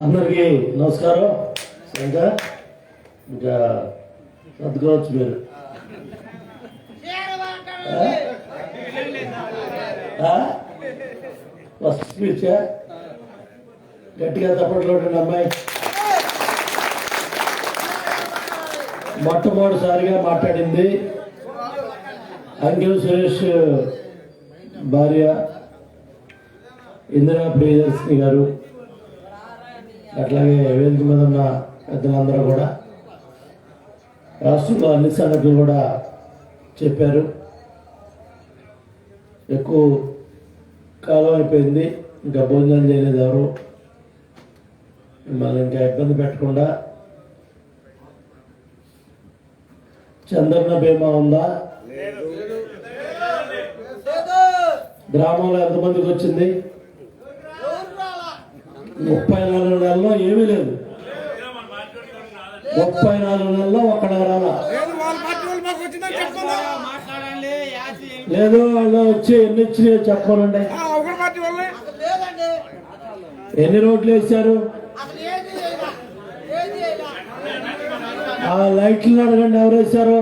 అందరికీ నమస్కారం. ఇంకా ఇంకా సర్దుకోవచ్చు మీరు. ఫస్ట్ స్పీచ్ గట్టిగా తప్పట్లో అమ్మాయి మొట్టమొదటిసారిగా మాట్లాడింది అంకిల్ సురేష్ భార్య ఇందిరా ప్రియదర్శిని గారు. అట్లాగే వేదిక మీద ఉన్న పెద్దలందరూ కూడా రాష్ట్రంలో అన్ని సంగతులు కూడా చెప్పారు. ఎక్కువ కాలం అయిపోయింది, ఇంకా భోజనం చేయలేదు ఎవరు. మిమ్మల్ని ఇంకా ఇబ్బంది పెట్టకుండా చంద్రన్న బీమా ఉందా? గ్రామంలో ఎంతమందికి వచ్చింది? 34 నెలల్లో ఏమీ లేదు. 34 నెలల్లో ఒక్కడ రాలా లేదు. వాళ్ళు వచ్చి ఎన్ని వచ్చినాయో చెప్పాలండి. ఎన్ని రోడ్లు వేశారు? ఆ లైట్లు అడగండి ఎవరు వేశారో,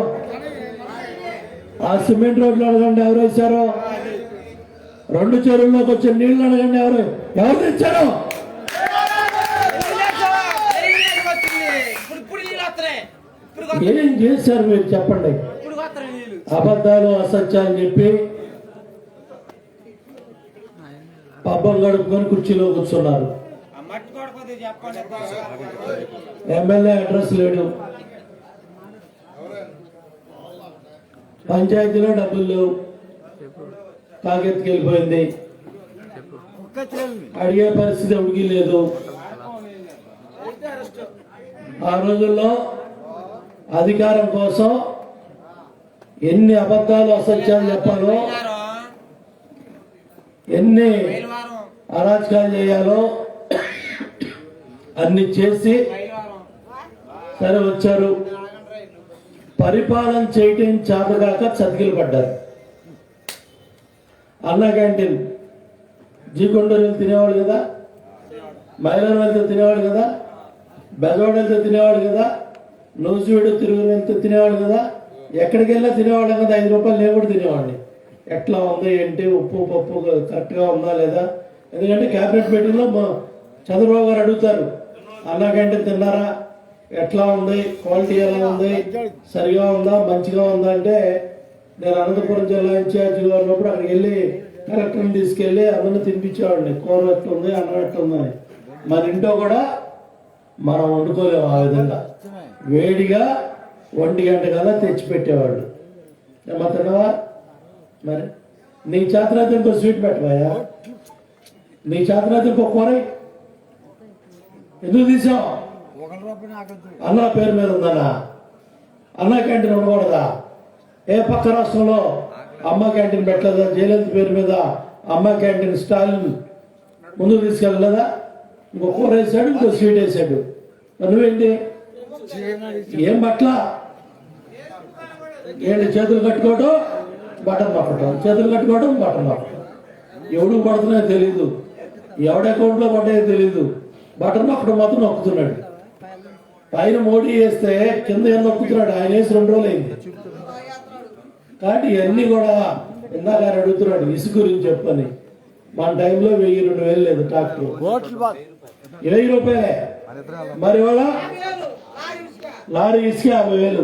ఆ సిమెంట్ రోడ్లు అడగండి ఎవరు వేశారో, 2 చెరువుల్లోకి వచ్చే నీళ్లు అడగండి ఎవరు తెచ్చారో. ఏం చేశారు మీరు చెప్పండి. అబద్ధాలు అసత్యాలు చెప్పి పబ్బం గడుపుకొని కుర్చీలో కూర్చున్నారు. ఎమ్మెల్యే అడ్రస్ లేడు, పంచాయతీలో డబ్బులు లేవు, తాగెత్తుకెళ్ళిపోయింది, అడిగే పరిస్థితి ఉడికి లేదు. ఆ రోజుల్లో అధికారం కోసం ఎన్ని అబద్ధాలు అసత్యాలు చెప్పాలో, ఎన్ని అరాచకాలు చేయాలో అన్ని చేసి సరే వచ్చారు. పరిపాలన చేయటం చేతగాక చతికిలు పడ్డారు. అన్న క్యాంటీన్ జీకొండూరు తినేవాడు కదా, మైలర్ వెళ్తే తినేవాడు కదా, బెజవాడ వెళ్తే తినేవాడు కదా, నూజివీడు తిరుగు వెళ్తే తినేవాడు కదా, ఎక్కడికి వెళ్ళా తినేవాడు కదా. 5 రూపాయలు నేను కూడా తినేవాడిని. ఎట్లా ఉంది ఏంటి, ఉప్పు పప్పు కరెక్ట్గా ఉందా లేదా. ఎందుకంటే క్యాబినెట్ మీటింగ్లో చంద్రబాబు గారు అడుగుతారు, అన్న క్యాంటీన్ తిన్నారా, ఎట్లా ఉంది, క్వాలిటీ ఎలా ఉంది, సరిగా ఉందా, మంచిగా ఉందా అంటే నేను అనంతపురం జిల్లా ఇన్ఛార్జిగా ఉన్నప్పుడు అక్కడికి వెళ్ళి కలెక్టర్ని తీసుకెళ్ళి అందరిని తినిపించేవాడిని. కూర ఎట్లుంది, అన్నం ఎట్లుందని. మన ఇంట్లో కూడా మనం వండుకోలేము. ఆ విధంగా వేడిగా 1 గంట కదా తెచ్చిపెట్టేవాళ్ళు. ఏమన్నా తిన్నావా? మరి నీ చేతనైతే ఇంకో స్వీట్ పెట్టవాయా, నీ చేతనైతే ఇంకో కూర ఎందుకు తీసావు? అన్న పేరు మీద ఉందన్నా, అన్న క్యాంటీన్ ఉండకూడదా? ఏ పక్క రాష్ట్రంలో అమ్మ క్యాంటీన్ పెట్టలేదా? జయలలిత పేరు మీద అమ్మ క్యాంటీన్ స్టాలిన్ ముందుకు తీసుకెళ్ళలేదా? ఇంకో కూర వేసాడు, ఇంకో స్వీట్ వేసాడు. నువ్వేంటి ఏం పట్ల ఏంటి? చేతులు కట్టుకోవటం, బటన్ నొక్కటం, చేతులు కట్టుకోవడం, బటన్ నొక్కటం. ఎవడు పడుతున్నాయో తెలీదు, ఎవడి అకౌంట్లో పడ్డాయో తెలీదు. బటన్ నొక్కడం మాత్రం నొక్కుతున్నాడు. పైన మోడీ వేస్తే కింద ఏం నొక్కుతున్నాడు? ఆయన వేసి 2 రోజులు అయింది. కాబట్టి ఇవన్నీ కూడా ఇందాక ఆయన అడుగుతున్నాడు ఇసుక గురించి చెప్పని. మన టైంలో 1000-2000 లేదు ట్రాక్టర్, 20 రూపాయలే. మరి వాళ్ళ లారీ ఇసుక 50,000,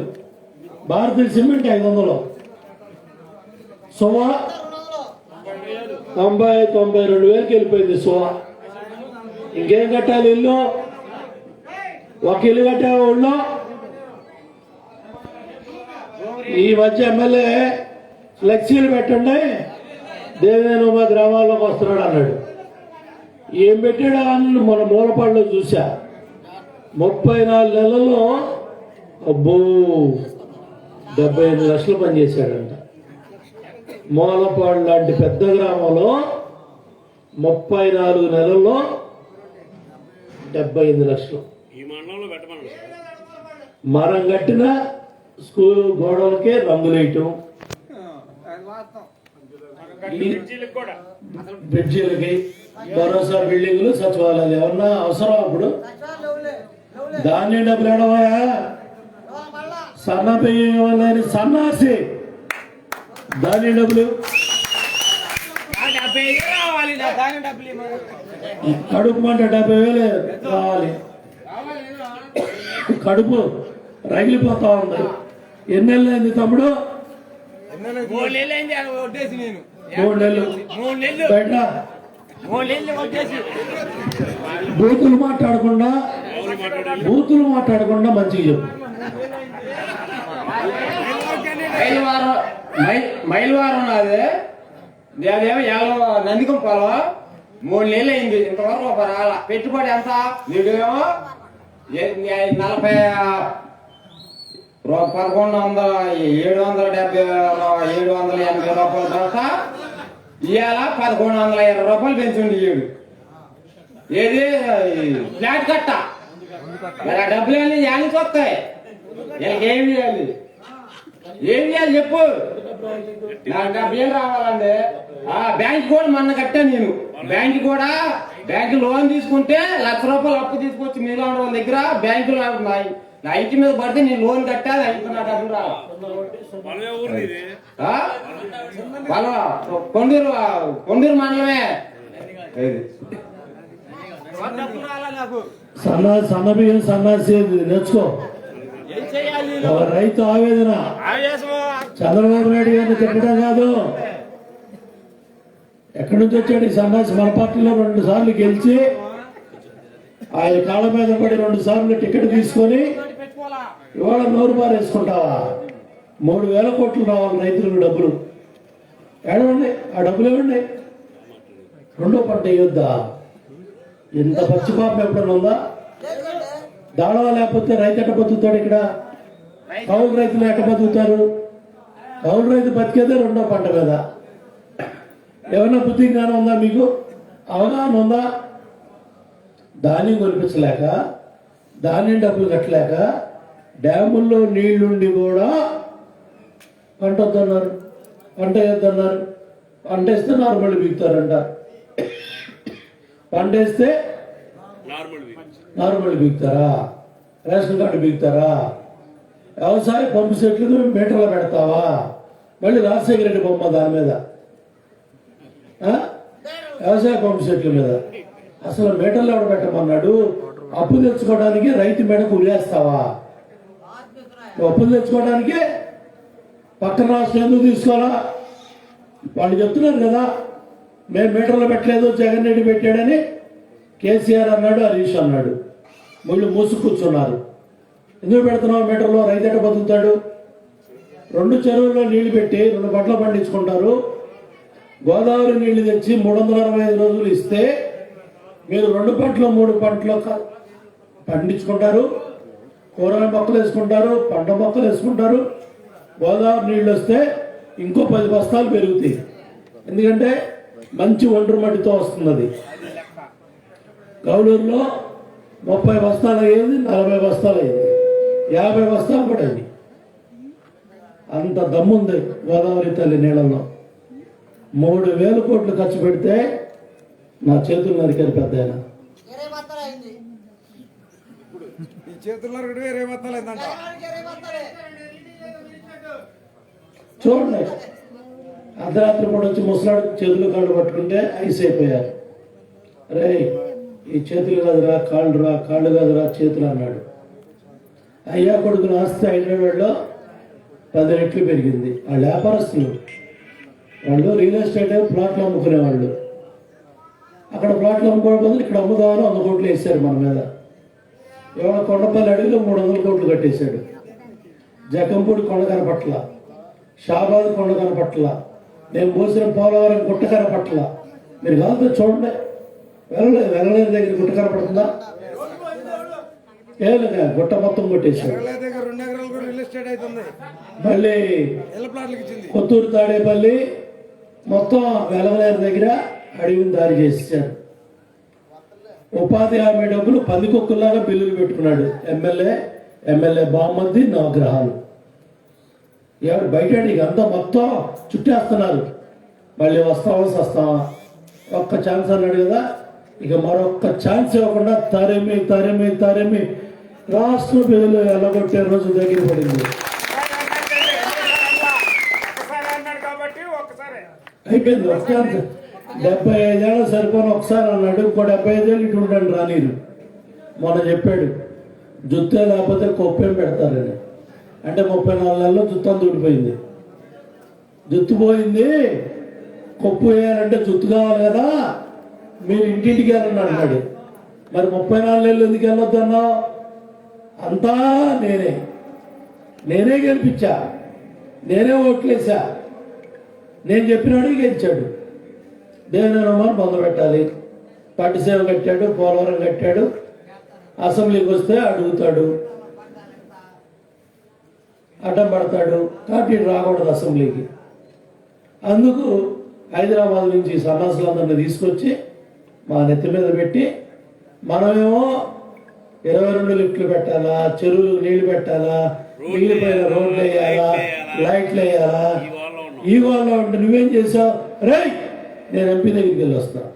భారతీయ సిమెంట్ 500, సుమా 90-92 వెళ్ళిపోయింది సుమా. ఇంకేం కట్టాలి? ఇల్లు ఒక ఇల్లు కట్టే ఊళ్ళో ఈ మధ్య ఎమ్మెల్యే ఫ్లెక్సీలు పెట్టండి, దేవేంద్ర మా గ్రామాల్లోకి వస్తున్నాడు అన్నాడు. ఏం పెట్టాడు అని మన మూలపాడులో చూసా. 34 నెలల్లో అబ్బో 75 లక్షలు పనిచేశాడంట. మూలపాడు లాంటి పెద్ద గ్రామంలో 34 నెలల్లో 75 లక్షలు. మనం కట్టిన స్కూల్ గోడలకే రంగులేయటం, బ్రిడ్జీలకి భరోసా బిల్డింగ్లు సచివాలయాలు ఏమన్నా అవసరం అప్పుడు దాన్ని డబ్బులు ఎడవయా సన్న బియ్యం సన్నాసి దాని డబ్బులు కడుపు మంట 70,000 కావాలి. కడుపు రగిలిపోతా ఉంది. ఎన్నెళ్ళైంది తమ్ముడు? 3 నెలలు బయట బూతులు మాట్లాడకుండా మంచిగా చెప్పు. మైలవారం నాదే అదేమో నందికం పొలం 3 నెలలు అయింది. ఇంతవరకు ఒక రాల పెట్టుబడి ఎంత నీకేమో 780 రూపాయల తర్వాత ఇవాళ 1120 రూపాయలు పెంచుండి ఏది ఫ్లాట్ కట్ట. మరి ఆ డబ్బులన్నీ యానికి వస్తాయి. వీళ్ళకి ఏం చేయాలి చెప్పు. నాకు డబ్బు ఏం రావాలండి? బ్యాంక్ కూడా మొన్న కట్టా నేను. బ్యాంకు లోన్ తీసుకుంటే 1,00,000 రూపాయలు అప్పు తీసుకొచ్చి మీలో వాళ్ళ దగ్గర బ్యాంకులో నా ఇంటి మీద పడితే నేను లోన్ కట్టా. అయితే నా డబ్బులు రావాలి. కొండూరు మండలమే. సన్న బియ్యం సన్నాసి నేర్చుకో. రైతు ఆవేదన చంద్రబాబు నాయుడు గారిని తిట్టడం కాదు. ఎక్కడి నుంచి వచ్చాడు ఈ సన్నాసి? మన పార్టీలో 2 సార్లు గెలిచి ఆయన కాళ్ళ మీద పడి 2 సార్లు టికెట్ తీసుకొని ఇవాళ నోరు పారేసుకుంటావా? 3,000 కోట్లు రావాలి రైతులకు డబ్బులు. ఏడవండి ఆ డబ్బులు ఇవ్వండి. 2వ పంట ఇవ్వద్దా? ఇంత పచ్చిపాపం ఎప్పుడన్నా ఉందా? దాడవ లేకపోతే రైతు ఎట్ట బతుకుతాడు? ఇక్కడ కౌలు రైతులు ఎట్ట బతుకుతారు? కౌలు రైతు బతికేదే 2వ పంట మీద. ఏమన్నా బుద్ధి జ్ఞానం ఉందా మీకు? అవగాహన ఉందా? ధాన్యం కొనిపించలేక, ధాన్యం డబ్బులు కట్టలేక, డ్యాముల్లో నీళ్లుండి కూడా పంట వద్దన్నారు, పంట వేద్దన్నారు. పంట వేస్తే నార్మల్ బిగుతారంట. పంట వేస్తే నార్మల్ బిగుతారా? రేషన్ కార్డు బిగుతారా? వ్యవసాయ పంపు సెట్లు మీటర్లో పెడతావా? మళ్ళీ రాజశేఖర రెడ్డి బొమ్మ దాని మీద, వ్యవసాయ పంపు సెట్ల మీద. అసలు మీటర్లు ఎవడ పెట్టమన్నాడు? అప్పు తెచ్చుకోవడానికి రైతు మెడకు ఉరేస్తావా? అప్పులు తెచ్చుకోవడానికి పక్కన రాష్ట్రం ఎందుకు తీసుకోవాలా? వాళ్ళు చెప్తున్నారు కదా మేము మీటర్లు పెట్టలేదు, జగన్ రెడ్డి పెట్టాడని. కేసీఆర్ అన్నాడు, హరీష్ అన్నాడు. వీళ్ళు మూసు కూర్చున్నారు. ఎందుకు పెడుతున్నావు మీటర్లో? రైతు ఎట్ట బతుకుతాడు? 2 చెరువుల్లో నీళ్లు పెట్టి 2 పంటలు పండించుకుంటారు. గోదావరి నీళ్లు తెచ్చి 365 రోజులు ఇస్తే మీరు 2 పంటలు 3 పంటలు పండించుకుంటారు. కూరగాయల మొక్కలు వేసుకుంటారు, పంట మొక్కలు వేసుకుంటారు. గోదావరి నీళ్ళు వస్తే ఇంకో 10 బస్తాలు పెరుగుతాయి. ఎందుకంటే మంచి ఒండ్రు మట్టితో వస్తున్నది. గౌలూరులో 30 బస్తాలు అయ్యేది, 40 బస్తాలు అయ్యేది, 50 బస్తాలు పడేది. అంత దమ్ముంది గోదావరి తల్లి నీళ్ళలో. 3,000 కోట్లు ఖర్చు పెడితే నా చేతులు నరికారు పెద్ద ఆయన. చూడండి, అర్ధరాత్రి పూట వచ్చి ముసలాడు చేతులు కాళ్ళు పట్టుకుంటే ఐస్ అయిపోయారు. రే ఈ చేతులు కాదురా, కాళ్ళు కాదురా, చేతులు అన్నాడు. అయ్యా కొడుకుని ఆస్తి హైదరాబాద్లో 10 రెట్లు పెరిగింది. వాళ్ళు వ్యాపారస్తులు, వాళ్ళు రియల్ ఎస్టేట్ ప్లాట్లు అమ్ముకునేవాళ్ళు. అక్కడ ప్లాట్లు అమ్ముకోవడం బదులు ఇక్కడ అమ్ముదామని 100 కోట్లు వేసారు మన మీద. ఇవాళ కొండపల్లి అడవిలో 300 కోట్లు కట్టేశాడు. జకంపూడి కొండ కనపట్ల, షాబాద్ కొండ కనపట్ల, నేను పోసిన పోలవరం గుట్ట కనపట్ల. మీరు కాదు చూడండి, వెళ్ళలేని దగ్గర గుట్ట కనపడుతుందా? ఏలుగా గుట్ట మొత్తం కొట్టేశాడు. మళ్ళీ కొత్తూరు తాడేపల్లి మొత్తం వెలవలేరు దగ్గర అడవిని దారి చేసేసాడు. ఉపాధి హామీ డబ్బులు పందికొక్కుల్లాగా బిల్లులు పెట్టుకున్నాడు. ఎమ్మెల్యే బామ్మది నవగ్రహాలు. ఎవరు బయట అంతా మొత్తం చుట్టేస్తున్నారు. మళ్ళీ వస్తావా వస్తావా ఒక్క ఛాన్స్ అన్నాడు కదా, ఇక మరొక్క ఛాన్స్ ఇవ్వకుండా తరిమి తరిమి తరిమి రాష్ట్ర ప్రజలు ఎల్లగొట్టే రోజు దగ్గర పడింది. అయిపోయింది ఒక ఛాన్స్. 75 ఏళ్ళు సరిపోను ఒకసారి అన్నాడు, ఇంకో 75 ఏళ్ళు ఇటు ఉండండి రానీరు. మొన్న చెప్పాడు జుత్తే లేకపోతే కొప్పేం పెడతారని. అంటే 34 నెలల్లో జుత్తు అంతా ఊడిపోయింది. జుత్తు పోయింది, కొప్పు వేయాలంటే జుత్తు కావాలి కదా, మీరు ఇంటింటికి వెళ్ళండి అన్నాడు. మరి 34 ఏళ్ళు ఎందుకు వెళ్ళొద్దు అన్నావు? అంతా నేనే గెలిపించా, నేనే ఓట్లేసా, నేను చెప్పినాడు గెలిచాడు. దేవనరమ్మని మొదలు పెట్టాలి. పట్టిసేవ కట్టాడు, పోలవరం కట్టాడు, అసెంబ్లీకి వస్తే అడుగుతాడు, అడ్డం పడతాడు. కాబట్టి రాకూడదు అసెంబ్లీకి. అందుకు హైదరాబాద్ నుంచి సన్నాసులందరినీ తీసుకొచ్చి మా నెత్తి మీద పెట్టి, మనమేమో 22 లిఫ్ట్లు పెట్టాలా, చెరువులకు నీళ్లు పెట్టాలా, మిగిలిపోయిన రోడ్లు వేయాలా, లైట్లు వేయాలా. ఈ వాళ్ళలో ఉంటే నువ్వేం చేసావు? రేయ్ నేను ఎంపీ దగ్గరికి వెళ్ళి వస్తాను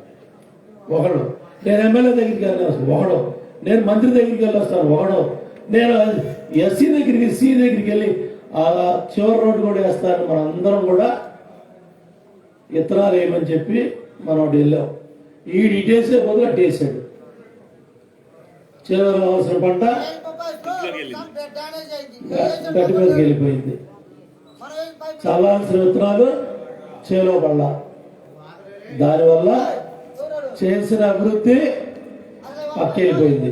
ఒకడు, నేను ఎమ్మెల్యే దగ్గరికి వెళ్ళి వస్తాను ఒకడు, నేను మంత్రి దగ్గరికి వెళ్ళి వస్తాను ఒకడు, నేను ఎస్సీ దగ్గరికి సి దగ్గరికి వెళ్ళి ఆ చివరి రోడ్డు కూడా వేస్తాను. మనందరం కూడా ఇతరాలు వేయమని చెప్పి మనం వెళ్ళాం. ఈ డీటెయిల్సే బదులు అట్టేసాడు. చివరి అవసరం పంట గట్టి మీదకి వెళ్ళిపోయింది. చల్లాల్సిన విత్తనాలు చేలో పడ్డ. దానివల్ల చేసిన అభివృద్ధి పక్కెళ్ళిపోయింది.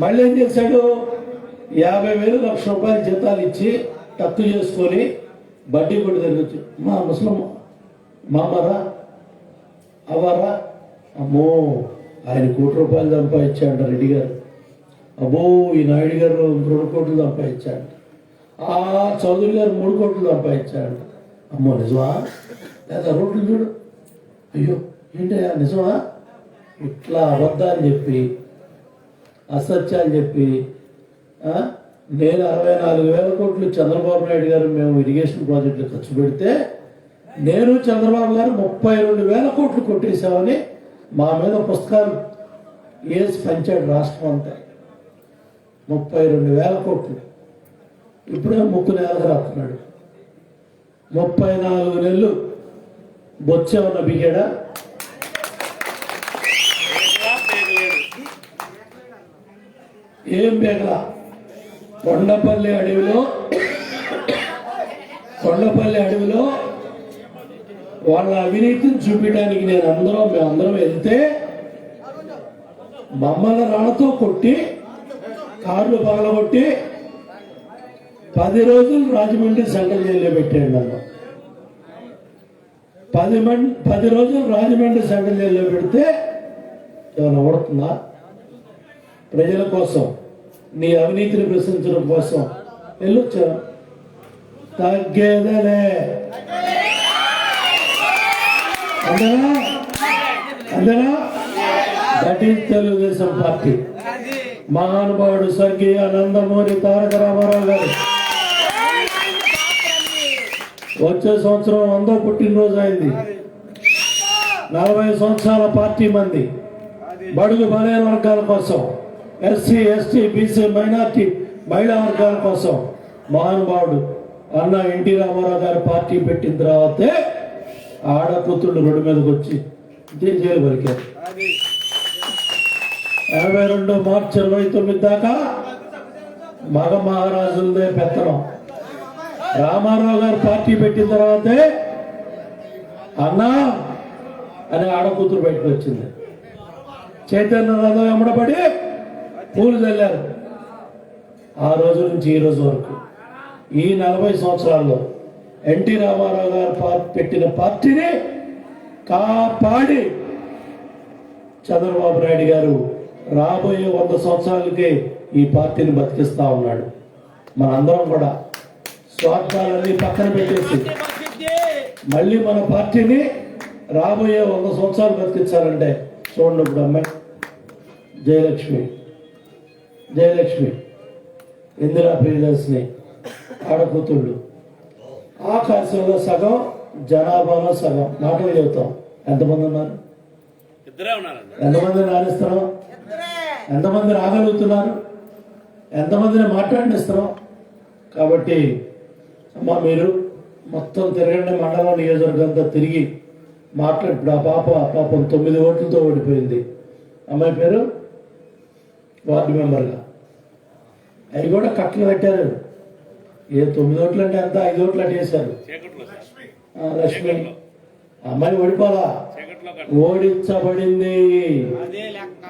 మళ్ళీ ఏం చేశాడు? 50,000 లక్ష రూపాయలు జీతాలు ఇచ్చి టక్కు చేసుకొని బడ్డీ కొట్టి తిరగచ్చు. మా ముస్లిం మామరా అవ్వరా, అమ్మో ఆయన ₹1,00,00,000 సంపాదించాడు రెడ్డి గారు. అబ్బో ఈ నాయుడు గారు 2 కోట్లు సంపాదించాడు. ఆ చౌదరి గారు 3 కోట్లు సంపాదించాడు. అమ్మో నిజమా? లేదా రోడ్లు చూడు, అయ్యో ఏంటయ్యా నిజమా? ఇట్లా అబద్ధాలు చెప్పి అసత్యాలు చెప్పి నేను 64,000 కోట్లు చంద్రబాబు నాయుడు గారు మేము ఇరిగేషన్ ప్రాజెక్టులు ఖర్చు పెడితే నేను చంద్రబాబు గారు 32,000 కోట్లు కొట్టేశామని మా మీద పుస్తకాలు వేసి పంచాడు రాష్ట్రం అంతా. 32,000 కోట్లు. ఇప్పుడే ముక్కు నేలకు రాస్తున్నాడు. 34 నెలలు బొచ్చేమన్న బిగాడా? ఏం బేగలా? కొండపల్లి అడవిలో వాళ్ళ అవినీతిని చూపించడానికి మేమందరం వెళ్తే మమ్మల్ని రాళ్లతో కొట్టి కార్లు పగలగొట్టి 10 రోజులు రాజమండ్రి సెంట్రల్ జైల్లో పెట్టాడు నన్ను. 10 రోజులు రాజమండ్రి సెంట్రల్ జైల్లో పెడితే ఏమైనా ఓడుతుందా? ప్రజల కోసం, నీ అవినీతిని ప్రశ్నించడం కోసం వెళ్ళొచ్చా? తగ్గేదలే. అందరా దట్ ఈస్ తెలుగుదేశం పార్టీ. మహానుభావుడు స్వర్గీయ నందమూరి తారక రామారావు గారు వచ్చే సంవత్సరం 100వ పుట్టినరోజు అయింది. 40 సంవత్సరాల పార్టీ మంది బడుగు బలైన వర్గాల కోసం, ఎస్సీ ఎస్టీ బీసీ మైనార్టీ మహిళా వర్గాల కోసం మహానుభావుడు అన్న ఎన్టీ రామారావు గారు పార్టీ పెట్టిన తర్వాతే ఆడకూతుళ్ళు రోడ్డు మీదకి వచ్చి జైలు పలికారు. 82 మార్చి 29 దాకా మగ మహారాజులదే పెత్తనం. రామారావు గారు పార్టీ పెట్టిన తర్వాతే అన్నా అనే ఆడకూతురు బయటకు వచ్చింది. చైతన్య రథం ఎమ్మడబడి పూలు చల్లారు. ఆ రోజు నుంచి ఈ రోజు వరకు ఈ 40 సంవత్సరాల్లో ఎన్టీ రామారావు గారు పెట్టిన పార్టీని కాపాడి చంద్రబాబు నాయుడు గారు రాబోయే 100 సంవత్సరాలకి ఈ పార్టీని బతికిస్తా ఉన్నాడు. మనందరం కూడా స్వార్థాలన్నీ పక్కన పెట్టేసి మళ్ళీ మన పార్టీని రాబోయే 100 సంవత్సరాలు బతికించాలంటే చూడండి. ఇప్పుడు అమ్మాయి జయలక్ష్మి, ఇందిరా ప్రియదర్శిని ఆడకూతుళ్ళు ఆకాశంలో సగం జనాభాలో సగం మాటలు చెబుతాం. ఎంతమంది ఉన్నారు? ఇద్దరే ఉన్నారండి. ఎంతమందిని రాణిస్తున్నాం? ఎంతమంది రాగలుగుతున్నారు? ఎంతమందిని మాట్లాడిస్తున్నాం? కాబట్టి అమ్మ మీరు మొత్తం తిరగండి, మండలం నియోజకవర్గం అంతా తిరిగి ఇప్పుడు ఆ పాపం 9 ఓట్లతో ఓడిపోయింది. అమ్మాయి పేరు వార్డు మెంబర్గా. అవి కూడా కట్టలు కట్టారు. 9 ఓట్లు అంటే అంతా 5 ఓట్లు అట్టేశారు. చీకట్లో సార్. లక్ష్మి అమ్మాయి ఓడిపోలా, చీకట్లో ఓడించబడింది.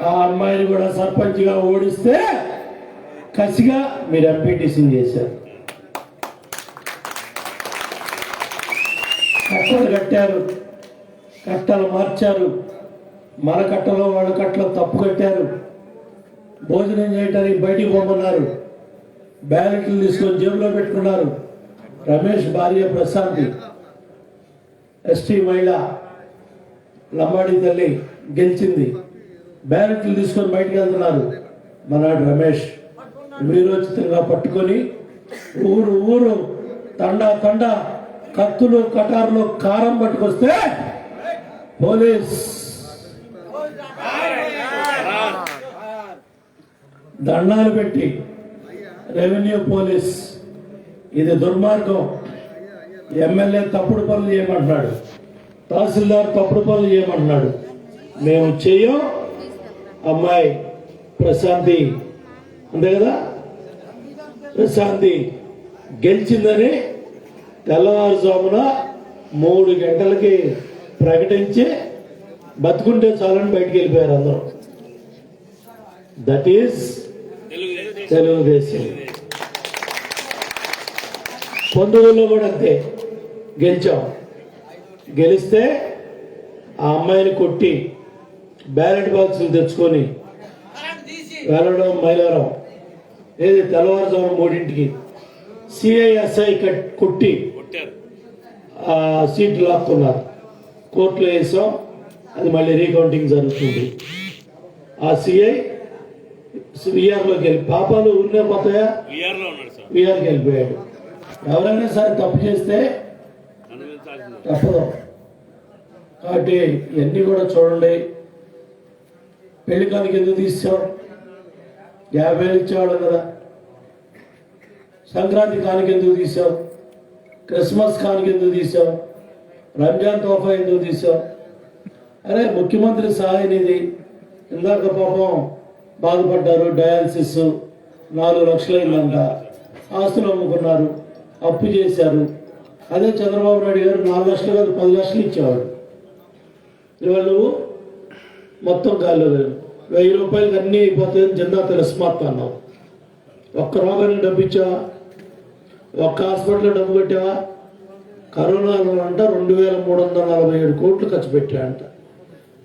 ఆ అమ్మాయిని కూడా సర్పంచ్ గా ఓడిస్తే కసిగా మీరు ఎంపీటీసీని చేశారు. కట్టలు కట్టారు, కట్టలు మార్చారు. మన కట్టలో వాళ్ళ కట్టలో తప్పు కట్టారు. భోజనం చేయటానికి బయటికి పోమన్నారు. బ్యాలెట్లు తీసుకొని జేబులో పెట్టుకున్నారు. రమేష్ భార్య ప్రశాంతి ఎస్టీ మహిళ లంబాడి తల్లి గెలిచింది. బ్యాలెట్లు తీసుకొని బయటికి వెళ్తున్నారు. మనాడు రమేష్ వీరోచితంగా పట్టుకొని ఊరు ఊరు తండా తండా కత్తులు కటార్లు కారం పట్టుకొస్తే పోలీస్ దండాలు పెట్టి రెవెన్యూ పోలీస్ ఇది దుర్మార్గం. ఎమ్మెల్యే తప్పుడు పనులు చేయమంటున్నాడు, తహసీల్దార్ తప్పుడు పనులు చేయమంటున్నాడు. మేము చెయ్యం. అమ్మాయి ప్రశాంతి అంతే కదా, ప్రశాంతి గెలిచిందని తెల్లవారుజామున 3 గంటలకి ప్రకటించి బతుకుంటే చాలని బయటికి వెళ్ళిపోయారు అందరూ. That is Telugu Desam. పొందుగుల్లో కూడా అంతే గెలిచాం. గెలిస్తే ఆ అమ్మాయిని కొట్టి బ్యాలెట్ బాక్సులు తెచ్చుకొని వెళ్ళడం మైలారం. ఏది తెల్లవారుజామున 3ంటికి సిఐఎస్ఐ కొట్టి ఆ సీట్లు లాక్కున్నారు. కోర్టులో వేసాం. అది మళ్ళీ రీకౌంటింగ్ జరుగుతుంది. ఆ సిఐ విఆర్లోకి వెళ్ళి పాపాలు ఊరినే పోతాయా, విఆర్కి వెళ్ళిపోయాడు. ఎవరైనా సరే తప్పు చేస్తే తప్పదు. కాబట్టి ఇవన్నీ కూడా చూడండి. పెళ్లి కానికి ఎందుకు తీసాం? 50,000 ఇచ్చేవాడు కదా. సంక్రాంతి కానికి ఎందుకు తీసావు? క్రిస్మస్ కానికి ఎందుకు తీసావు? రంజాన్ తోఫా ఎందుకు తీసావు? అరే ముఖ్యమంత్రి సహాయ నిధి ఇందాక పాపం బాధపడ్డారు. డయాలసిస్ 4 లక్షలు అయిందంట. ఆస్తులు అమ్ముకున్నారు, అప్పు చేశారు. అదే చంద్రబాబు నాయుడు గారు 4 లక్షలు కాదు 10 లక్షలు ఇచ్చేవాడు. ఇవాళ నువ్వు మొత్తం గాల్లో లేదు. 1000 రూపాయలకి అన్నీ అయిపోతాయని జెండా తిరస్మాత్ అన్నావు. ఒక్క రోగానికి డబ్బు ఇచ్చావా? ఒక్క హాస్పిటల్లో డబ్బు కట్టావా? కరోనాలో అంట 2,347 కోట్లు ఖర్చు పెట్టాడంట.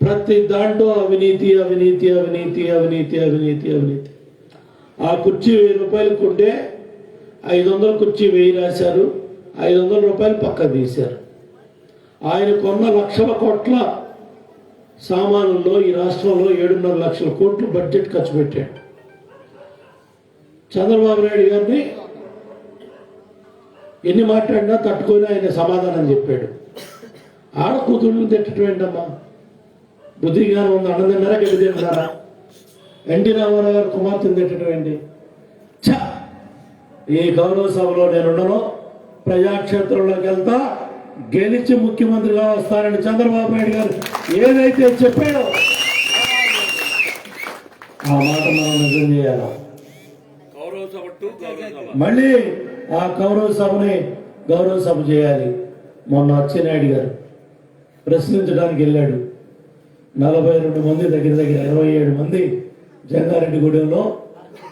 ప్రతి దాంట్లో అవినీతి అవినీతి అవినీతి అవినీతి అవినీతి అవినీతి. ఆ కుర్చీ 1000 రూపాయలు కొంటే 500 కుర్చీ 1000 రాశారు. 500 రూపాయలు పక్క తీశారు. ఆయన కొన్న లక్షల కోట్ల సామానుల్లో ఈ రాష్ట్రంలో 7.5 లక్షల కోట్లు బడ్జెట్ ఖర్చు పెట్టాడు. చంద్రబాబు నాయుడు గారిని ఎన్ని మాట్లాడినా తట్టుకొని ఆయన సమాధానం చెప్పాడు. ఆడ కూతుళ్ళని తిట్టడం ఏంటమ్మా? బుద్ధి జ్ఞానం ఉంది. అన్నం తిన్నారా, గడ్డి తిన్నారా? ఎన్టీ రామారావు గారు కుమార్తెను తిట్టడం ఏంటి? ఛ! ఈ గౌరవ సభలో నేనుండను. ప్రజాక్షేత్రంలోకి వెళ్తా, గెలిచి ముఖ్యమంత్రిగా వస్తానని చంద్రబాబు నాయుడు గారు ఏదైతే చెప్పాడో ఆ మాట మనం నిజం చేయాలి. మళ్ళీ ఆ గౌరవ సభ చేయాలి. మొన్న అచ్చెన్నాయుడు గారు ప్రశ్నించడానికి వెళ్ళాడు. 42 మంది, దగ్గర 27 మంది జంగారెడ్డిగూడెంలో,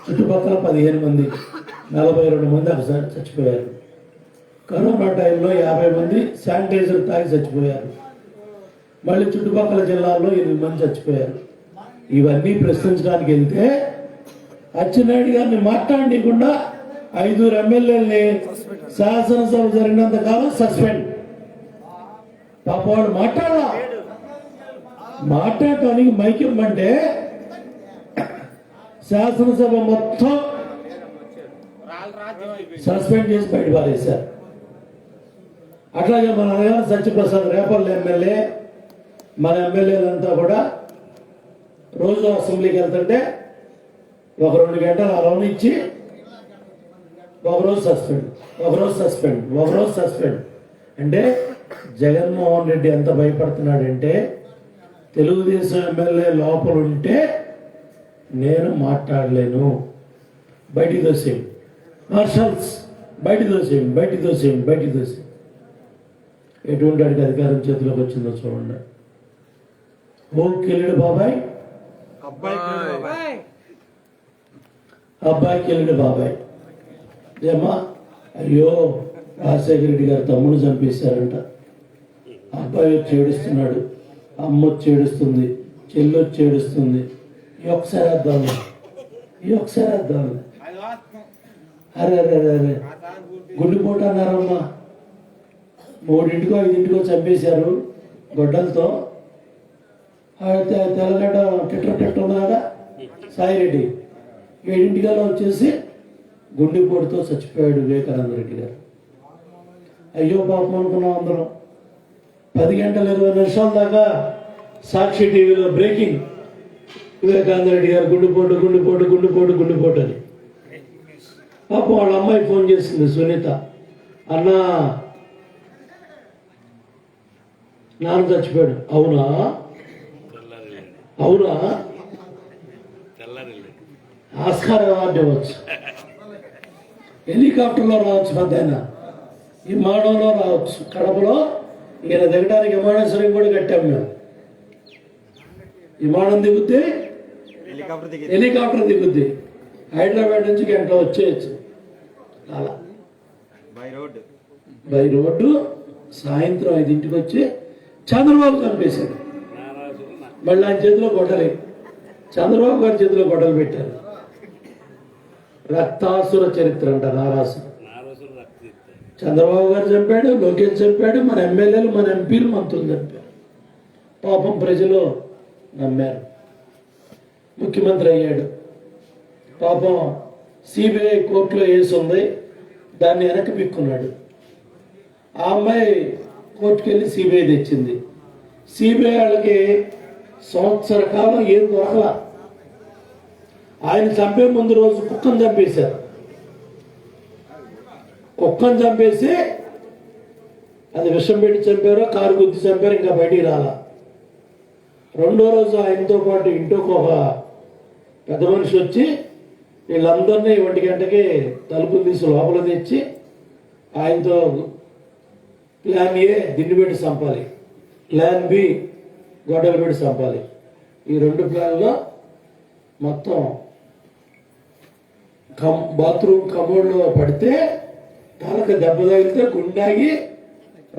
చుట్టుపక్కల 15 మంది, 42 మంది ఒకసారి చచ్చిపోయారు. కరోనా టైంలో 50 మంది శానిటైజర్ తాగి చచ్చిపోయారు. మళ్ళీ చుట్టుపక్కల జిల్లాల్లో 8 మంది చచ్చిపోయారు. ఇవన్నీ ప్రశ్నించడానికి వెళ్తే అచ్చెన్నాయుడు గారిని మాట్లాడకుండా 5 ఎమ్మెల్యేలని శాసనసభ జరిగినంత కాలం సస్పెండ్. పాపవాడు మాట్లాడటానికి మైక్ ఇవ్వమంటే శాసనసభ మొత్తం సస్పెండ్ చేసి బయట పారేశారు. అట్లాగే మన అన్నగారు సత్యప్రసాద్ రేపల్లి ఎమ్మెల్యే, మన ఎమ్మెల్యేలంతా కూడా రోజు అసెంబ్లీకి వెళ్తుంటే ఒక 2 గంటలు అలౌన్ ఇచ్చి ఒకరోజు సస్పెండ్ అంటే జగన్మోహన్ రెడ్డి ఎంత భయపడుతున్నాడంటే తెలుగుదేశం ఎమ్మెల్యే లోపల ఉంటే నేను మాట్లాడలేను, బయటికి దోసేయండి, మార్షల్స్ బయటికి దోసేయండి. ఎటువంటి వాడికి అధికారం చేతిలోకి వచ్చిందో చూడండి. ఓ కెళ్ళిడు బాబాయ్, అబ్బాయి కెళ్ళిడు బాబాయ్. ఏమా, అయ్యో రాజశేఖర రెడ్డి గారు తమ్ముడు చంపేశారంట. అబ్బాయి వచ్చి ఏడుస్తున్నాడు, అమ్మ వచ్చి ఏడుస్తుంది, చెల్లి వచ్చి ఏడుస్తుంది. ఈ ఒకసారి వేద్దాం. అరే గుండెపోటు అన్నారమ్మా. 3 5 చంపేశారు గొడ్డలతో. తెల్లగడ్డ టిట్ట ఉన్నాడా సాయిరెడ్డి 7 వచ్చేసి గుండెపోటుతో చచ్చిపోయాడు వివేకానంద రెడ్డి గారు. అయ్యో పాపం అనుకున్నాం అందరం. 10 గంటల 20 నిమిషాల దాకా సాక్షి టీవీలో బ్రేకింగ్, వివేకానంద రెడ్డి గారు గుండెపోటు అని. పాపం వాళ్ళ అమ్మాయి ఫోన్ చేసింది సునీత, అన్నా నాన్న చచ్చిపోయాడు. అవునా ఆస్కార్ అవార్డు ఇవ్వచ్చు, హెలికాప్టర్లో రావచ్చు, పెద్ద విమానంలో రావచ్చు. కడపలో ఈయన దిగడానికి విమానాశ్రయం కూడా కట్టాము మేము. విమానం దిగుద్ది, హెలికాప్టర్ దిగుద్ది. హైదరాబాద్ నుంచి గంటలో వచ్చేయచ్చు. అలా బై రోడ్డు సాయంత్రం 5 వచ్చి చంద్రబాబు చంపేశాడు. మళ్ళీ ఆయన చేతిలో గొడ్డలి, చంద్రబాబు గారి చేతిలో గొడ్డలు పెట్టారు. రక్తాసుర చరిత్ర అంట నారాసుర. చంద్రబాబు గారు చంపాడు, లోకేష్ చంపాడు, మన ఎమ్మెల్యేలు, మన ఎంపీలు, మంత్రులు చంపారు. పాపం ప్రజలు నమ్మారు, ముఖ్యమంత్రి అయ్యాడు. పాపం సిబిఐ కోర్టులో వేసి ఉంది, దాన్ని వెనక్కి పిక్కున్నాడు. ఆ అమ్మాయి కోర్టుకు వెళ్ళి సిబిఐ తెచ్చింది. సిబిఐ వాళ్ళకి సంవత్సర కాలం ఏం దొరకల. ఆయన చంపే ముందు రోజు కుక్కను చంపేశారు. కుక్కను చంపేసి అది విషం పెట్టి చంపారో కారు గుద్ది చంపారో ఇంకా బయటికి రాలా. 2వ రోజు ఆయనతో పాటు ఇంటికి ఒక పెద్ద మనిషి వచ్చి వీళ్ళందరినీ 1 గంటకి తలుపులు తీసి లోపల తెచ్చి ఆయనతో ప్లాన్ ఏ దిండు పెట్టి చంపాలి, ప్లాన్ బి గొడ్డలు పెట్టి చంపాలి. ఈ 2 ప్లాన్లో మొత్తం బాత్రూమ్ కమోడ్లో పడితే తలకు దెబ్బ తగిలితే గుండాగి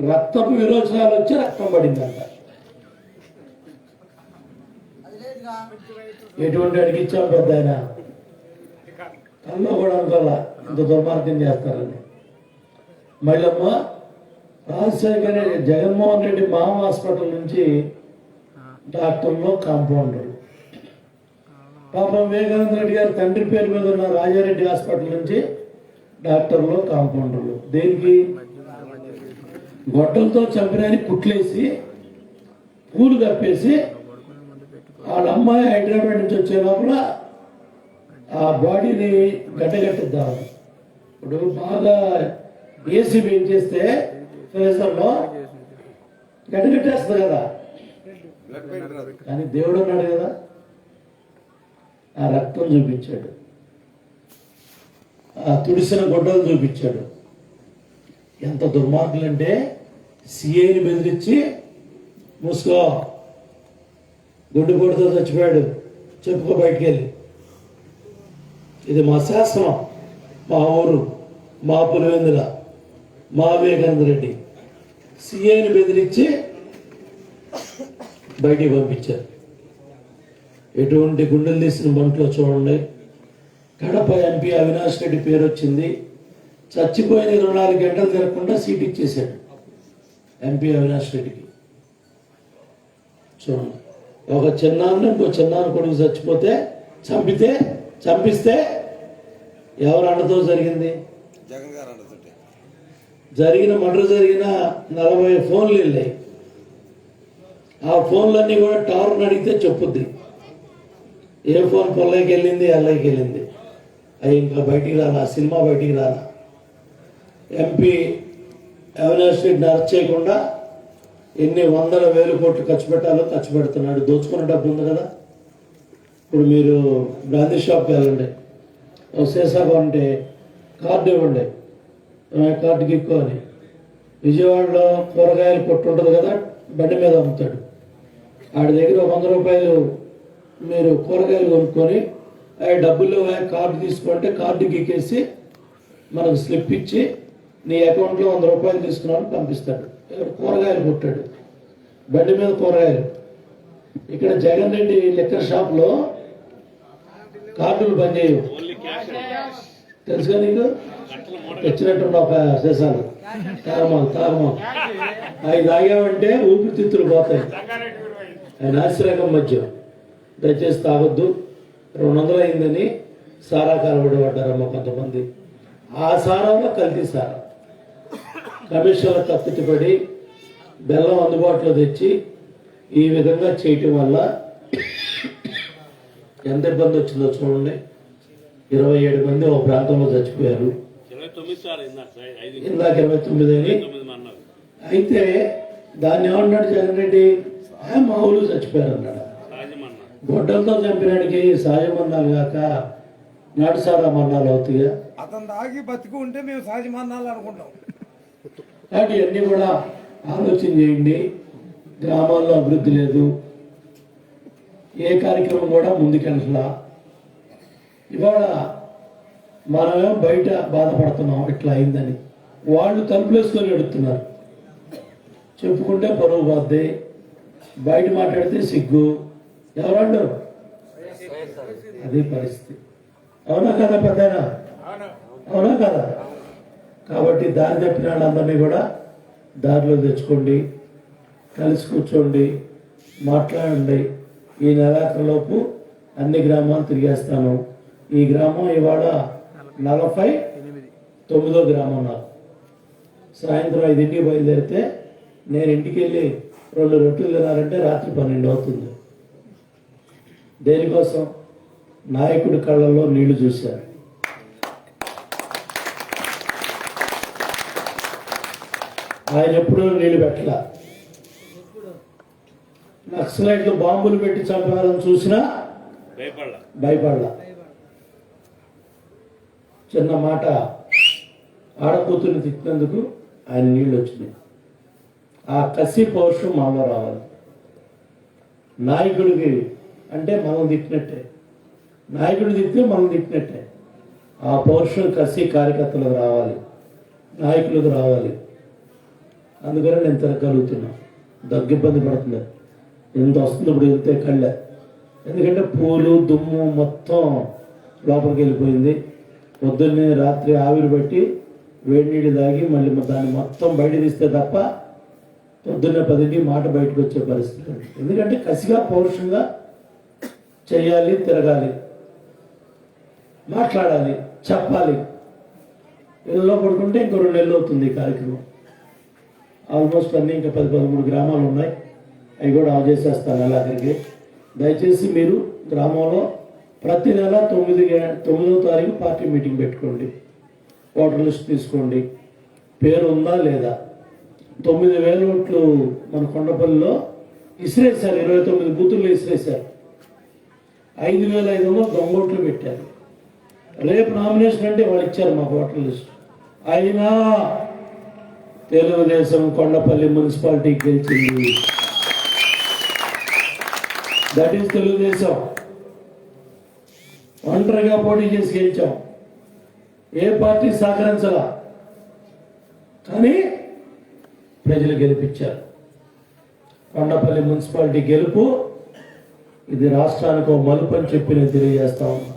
రక్తపు విరోచనాలు వచ్చి రక్తం పడిందంట. ఎటువంటి అడిగి ఇచ్చాం పెద్ద ఆయన. కల్లో కూడా అనుకోవాలా ఇంత దుర్మార్గం చేస్తారని. మళ్ళమ్మ రాజశేఖర జగన్మోహన్ రెడ్డి మామ హాస్పిటల్ నుంచి డాక్టర్లో కాంపౌండర్. పాపం వివేకానంద రెడ్డి గారు తండ్రి పేరు మీద ఉన్న రాజారెడ్డి హాస్పిటల్ నుంచి డాక్టర్లు, కాంపౌండర్లు. దేనికి? గొడ్డలతో చంపినని కుట్లేసి పూలు కప్పేసి వాళ్ళ అమ్మాయి హైదరాబాద్ నుంచి వచ్చే లోపల ఆ బాడీని గడ్డగట్టిద్దామని. ఇప్పుడు బాగా ఏసీబీ ఏం చేస్తే ఫ్రీజర్లో గడ్డగట్టేస్తుంది కదా, కానీ దేవుడు ఉన్నాడు కదా, ఆ రక్తం చూపించాడు, ఆ తుడిసిన గొడ్డలు చూపించాడు. ఎంత దుర్మార్గులంటే సిఐని బెదిరించి మూసుకో, గుండెపోటుతో చచ్చిపోయాడు, చెప్పుకో బయటికి వెళ్ళి. ఇది మా శాసనం, మా ఊరు, మా పులివెందుల, మా వివేకానంద రెడ్డి. సిఐని బెదిరించి బయటికి పంపించారు. ఎటువంటి గుండెలు తీసిన బంట్లో చూడండి. కడప ఎంపీ అవినాష్ రెడ్డి పేరు వచ్చింది. చచ్చిపోయిన 24 గంటలు తిరగకుండా సీట్ ఇచ్చేశాడు ఎంపీ అవినాష్ రెడ్డికి. చూడండి, ఒక చిన్నాన్న ఇంకో చిన్నాన్న కొడుకు చచ్చిపోతే చంపిస్తే ఎవరు అండతో జరిగింది? మర్డర్ జరిగిన 40 ఫోన్లు వెళ్ళాయి. ఆ ఫోన్లన్నీ కూడా టవర్ని అడిగితే చెప్పుద్ది ఏ ఫోన్ పొల్లకి వెళ్ళింది ఎల్లకి వెళ్ళింది. అవి ఇంకా బయటికి రాలా, సినిమా బయటికి రాలా. ఎంపీ అవినాష్ రెడ్డిని అరెస్ట్ చేయకుండా ఎన్ని వందల వేలు కోట్లు ఖర్చు పెట్టాలో ఖర్చు పెడుతున్నాడు. దోచుకున్న డబ్బు ఉంది కదా. ఇప్పుడు మీరు గాంధీ షాప్కి వెళ్ళండి, సీసా కొంటే కార్డు ఇవ్వండి, కార్డుకి ఎక్కువ అని. విజయవాడలో కూరగాయలు కొట్టు ఉంటుంది కదా, బండి మీద అమ్ముతాడు. ఆడి దగ్గర 100 రూపాయలు మీరు కూరగాయలు కొనుక్కొని అవి డబ్బులు కార్డు తీసుకుంటే కార్డు గీకేసి మనకు స్లిప్ ఇచ్చి నీ అకౌంట్లో 100 రూపాయలు తీసుకున్నాను పంపిస్తాడు. కూరగాయలు కొట్టాడు, బండి మీద కూరగాయలు. ఇక్కడ జగన్ రెడ్డి లిక్కర్ షాప్లో కార్డులు పనిచేయవు, తెలుసుగా నీకు. తెచ్చినట్టు ఒక సీసాలు తాగమాలు అవి తాగామంటే ఊపిరితిత్తులు పోతాయి. ఆయన నాసిరకం మద్యం దయచేసి తాగొద్దు. 200 అయిందని సారా కాలబడి పడ్డారమ్మ కొంతమంది. ఆ సారాలో కల్తీ సారా. కమిషన్లు తప్పిపడి బెల్లం అందుబాటులో తెచ్చి ఈ విధంగా చేయటం వల్ల ఎంత ఇబ్బంది వచ్చిందో చూడండి. 27 మంది ఒక ప్రాంతంలో చచ్చిపోయారు. ఇందాక 29 అని. అయితే దాన్ని ఏమన్నాడు జగన్ రెడ్డి, మా ఊళ్ళు చచ్చిపోయారు అన్నాడు. గొడ్డలతో చంపినాడికి సహజమన్నాలు కాక నాటుసారా మన్నాలు అవుతాయిగా. అతను తాగి బతికి ఉంటే మేము సహజమన్నాలు అనుకుంటాం. కాబట్టి ఇవన్నీ కూడా ఆలోచన చేయండి. గ్రామాల్లో అభివృద్ధి లేదు, ఏ కార్యక్రమం కూడా ముందుకెళ్ళలా. ఇవాళ మనమేమో బయట బాధపడుతున్నాం ఇట్లా అయిందని, వాళ్ళు తలుపులేసుకొని ఎడుతున్నారు. చెప్పుకుంటే పరువు బాధ్యే, బయట మాట్లాడితే సిగ్గు. ఎవరండు అదే పరిస్థితి. అవునా కదా పెద్దనా? అవునా కదా? కాబట్టి దారి తప్పిన వాళ్ళందరినీ కూడా దారిలో తెచ్చుకోండి, కలిసి కూర్చోండి, మాట్లాడండి. ఈ నెలాఖరులోపు అన్ని గ్రామాలు తిరిగేస్తాను. ఈ గ్రామం ఇవాళ 49వ గ్రామం. నాకు సాయంత్రం 5ంటికి బయలుదేరితే నేను ఇంటికి వెళ్ళి 2 రొట్టెలు తినాలంటే రాత్రి 12 అవుతుంది. దేనికోసం? నాయకుడి కళ్ళల్లో నీళ్లు చూశారు. ఆయన ఎప్పుడూ నీళ్లు పెట్టలా. నక్సలైట్లు బాంబులు పెట్టి చంపాలని చూసినా భయపడలా. చిన్న మాట ఆడకూతుర్ని తిట్టినందుకు ఆయన నీళ్ళు వచ్చినాయి. ఆ కసి పౌరుషం మాలో రావాలి. నాయకుడికి అంటే మనం తిట్టినట్టే, నాయకుడు తిట్టితే మనం తిట్టినట్టే. ఆ పౌరుషం కసి కార్యకర్తలకు రావాలి, నాయకులకు రావాలి. అందుకని నేను తిరగలుగుతున్నా. దగ్గు ఇబ్బంది పడుతుంది, ఎంత వస్తుంది ఇప్పుడు వెళ్తే కళ్ళ. ఎందుకంటే పూలు దుమ్ము మొత్తం లోపలికి వెళ్ళిపోయింది. పొద్దున్నే రాత్రి ఆవిరి పెట్టి వేడి నీళ్ళు తాగి మళ్ళీ దాన్ని మొత్తం బయట తీస్తే తప్ప పొద్దున్నే 10ంటికి మాట బయటకు వచ్చే పరిస్థితి. ఎందుకంటే కసిగా పౌరుషంగా చేయాలి, తిరగాలి, మాట్లాడాలి, చెప్పాలి. ఇళ్ళలో పడుకుంటే ఇంకో 2 నెలలు అవుతుంది ఈ కార్యక్రమం. ఆల్మోస్ట్ అన్నీ ఇంకా 10-13 గ్రామాలు ఉన్నాయి. అవి కూడా ఆఫ్ చేసేస్తాను నెలాఖరికి. దయచేసి మీరు గ్రామంలో ప్రతి నెల 9వ తారీఖు పార్టీ మీటింగ్ పెట్టుకోండి. ఓటర్ లిస్ట్ తీసుకోండి, పేరు ఉందా లేదా. 9,000 ఓట్లు మన కొండపల్లిలో ఇసిరేశారు. 29 బూతుల్లో ఇసిరేశారు. 5,500 దొంగ ఓట్లు పెట్టారు. రేపు నామినేషన్ అంటే వాళ్ళు ఇచ్చారు మాకు ఓటర్ లిస్ట్. అయినా తెలుగుదేశం కొండపల్లి మున్సిపాలిటీ గెలిచింది. That is Telugu Desam. ఒంటరిగా పోటీ చేసి గెలిచాం. ఏ పార్టీ సహకరించలా, కానీ ప్రజలు గెలిపించారు. కొండపల్లి మున్సిపాలిటీ గెలుపు ఇది రాష్ట్రానికి ఒక మలుపు అని చెప్పి నేను తెలియజేస్తా ఉన్నా.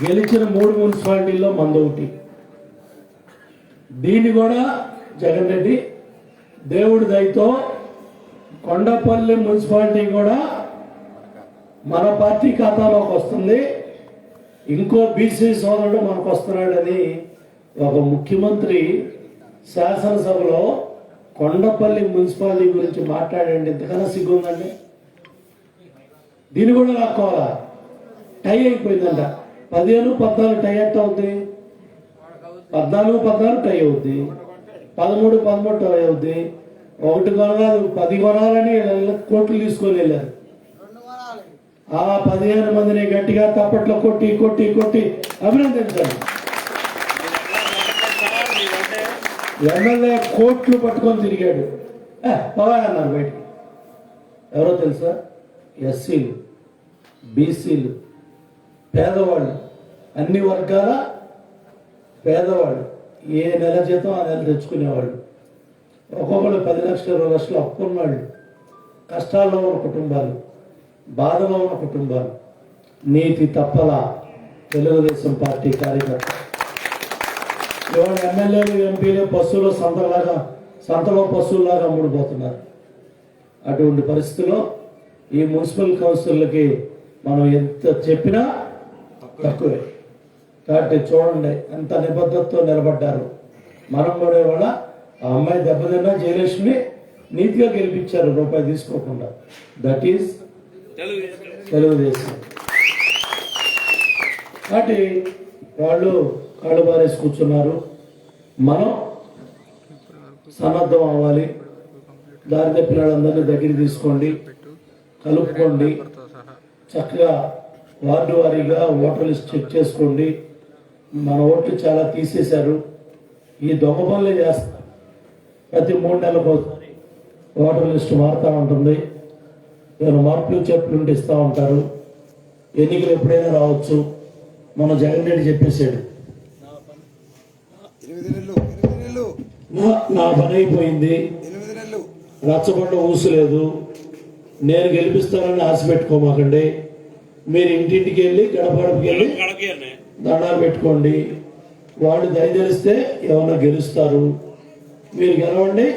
గెలిచిన 3 మున్సిపాలిటీల్లో మందొకటి. దీన్ని కూడా జగన్ రెడ్డి దేవుడి దయతో కొండపల్లి మున్సిపాలిటీ కూడా మన పార్టీ ఖాతాలోకి వస్తుంది. ఇంకో బీసీ సోదరుడు మనకు వస్తున్నాడని ఒక ముఖ్యమంత్రి శాసనసభలో కొండపల్లి మున్సిపాలిటీ గురించి మాట్లాడండి, ఎంతకన్నా సిగ్గుందండి. దీన్ని కూడా లాక్కోవాలా? టై అయిపోయిందంట. 15-14 టై ఎట్ట అవుద్ది? 14 టై అవుద్ది, 13 టై అవుద్ది. ఒకటి కొనగాదు 10 కొనాలని కోట్లు తీసుకొని వెళ్ళారు. ఆ 15 మందిని గట్టిగా తప్పట్లో కొట్టి కొట్టి కొట్టి అభినందించండి. ఎమ్మెల్యే కోట్లు పట్టుకొని తిరిగాడు. పవా అన్నారు బయటికి. ఎవరో తెలుసా? ఎస్సీలు, బీసీలు, పేదవాళ్ళు, అన్ని వర్గాల పేదవాళ్ళు ఏ నెల జీతం ఆ నెల తెచ్చుకునేవాళ్ళు. ఒక్కొక్కరు 10 లక్షలు 20 లక్షలు అప్పుకున్నాళ్ళు. కష్టాల్లో ఉన్న కుటుంబాలు, బాధలో ఉన్న కుటుంబాలు. నీతి తప్పల తెలుగుదేశం పార్టీ కార్యకర్త. ఇవాళ ఎమ్మెల్యేలు ఎంపీలు పశువులు సంతలో పశువులాగా అమ్ముడుపోతున్నారు. అటువంటి పరిస్థితుల్లో ఈ మున్సిపల్ కౌన్సిల్లకి మనం ఎంత చెప్పినా తక్కువే. కాబట్టి చూడండి ఎంత నిబద్ధతతో నిలబడ్డారు. మనం కూడా ఇవాళ ఆ అమ్మాయి దెబ్బతిన్నా జయలక్ష్మి నీతిగా గెలిపించారు, రూపాయి తీసుకోకుండా. That is Telugu Desam. కాబట్టి వాళ్ళు కాళ్ళు బారేసి కూర్చున్నారు. మనం సన్నద్ధం అవ్వాలి. దారి తప్పిన వాళ్ళందరినీ దగ్గరికి తీసుకోండి, కలుపుకోండి. చక్కగా వార్డు వారీగా ఓటర్ లిస్ట్ చెక్ చేసుకోండి. మన ఓట్లు చాలా తీసేశారు. ఈ దొంగ పనులే చేస్తారు. ప్రతి 3 నెలలకు ఓటర్ లిస్టు మారుతూ ఉంటుంది. ఏమైనా మార్పులు చెప్పులు ఇస్తూ ఉంటారు. ఎన్నికలు ఎప్పుడైనా రావచ్చు. మన జగన్ రెడ్డి చెప్పేశాడు, నా పని అయిపోయింది, రచ్చబండ ఊసలేదు, నేను గెలిపిస్తానని ఆశ పెట్టుకోమాకండి. మీరు ఇంటింటికి వెళ్ళి గడపడికి వెళ్ళి దండాలు పెట్టుకోండి. వాళ్ళు దయ తెలిస్తే ఏమన్నా గెలుస్తారు. మీరు గెలవండి,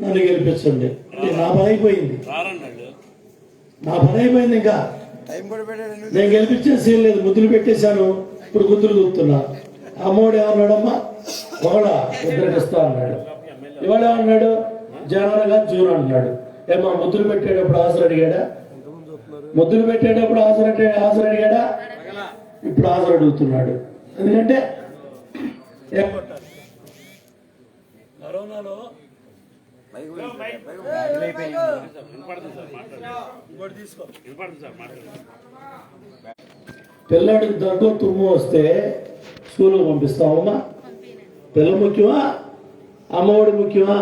నన్ను గెలిపించండి. నా పని అయిపోయింది, నా పని అయిపోయింది. ఇంకా నేను గెలిపించే సీన్ లేదు. ముద్దులు పెట్టేశాను, ఇప్పుడు గుద్దులు గుర్తున్నా. అమ్మోడు ఏమన్నాడమ్మా? ఒకడ ఇద్దరికి ఇస్తా అన్నాడు. ఇవాళ ఏమన్నాడు? జనరల్ గా జూన్ అన్నాడు. ఏమో ముద్దులు పెట్టేటప్పుడు ఆశలు అడిగాడా? ముద్దులు పెట్టేటప్పుడు ఆశలు అడిగాడా? ఇప్పుడు ఆశలు అడుగుతున్నాడు. ఎందుకంటే కరోనాలో పిల్లాడికి దగ్గు తుమ్ము వస్తే స్కూల్కి పంపిస్తామమ్మా? పిల్ల ముఖ్యమా, అమ్మఒడి ముఖ్యమా?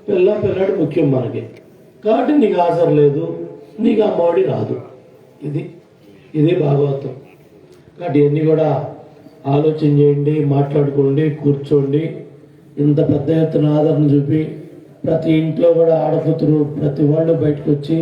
పిల్లాడు ముఖ్యం మనకి. కాబట్టి నీకు ఆసర లేదు, నీకు అమ్మఒడి రాదు. ఇది భాగవతం. కాబట్టి ఇవన్నీ కూడా ఆలోచన చేయండి, మాట్లాడుకోండి, కూర్చోండి. ఇంత పెద్ద ఎత్తున ఆదరణ చూపి ప్రతి ఇంట్లో కూడా ఆడకూతురు ప్రతి వాళ్ళు బయటకు వచ్చి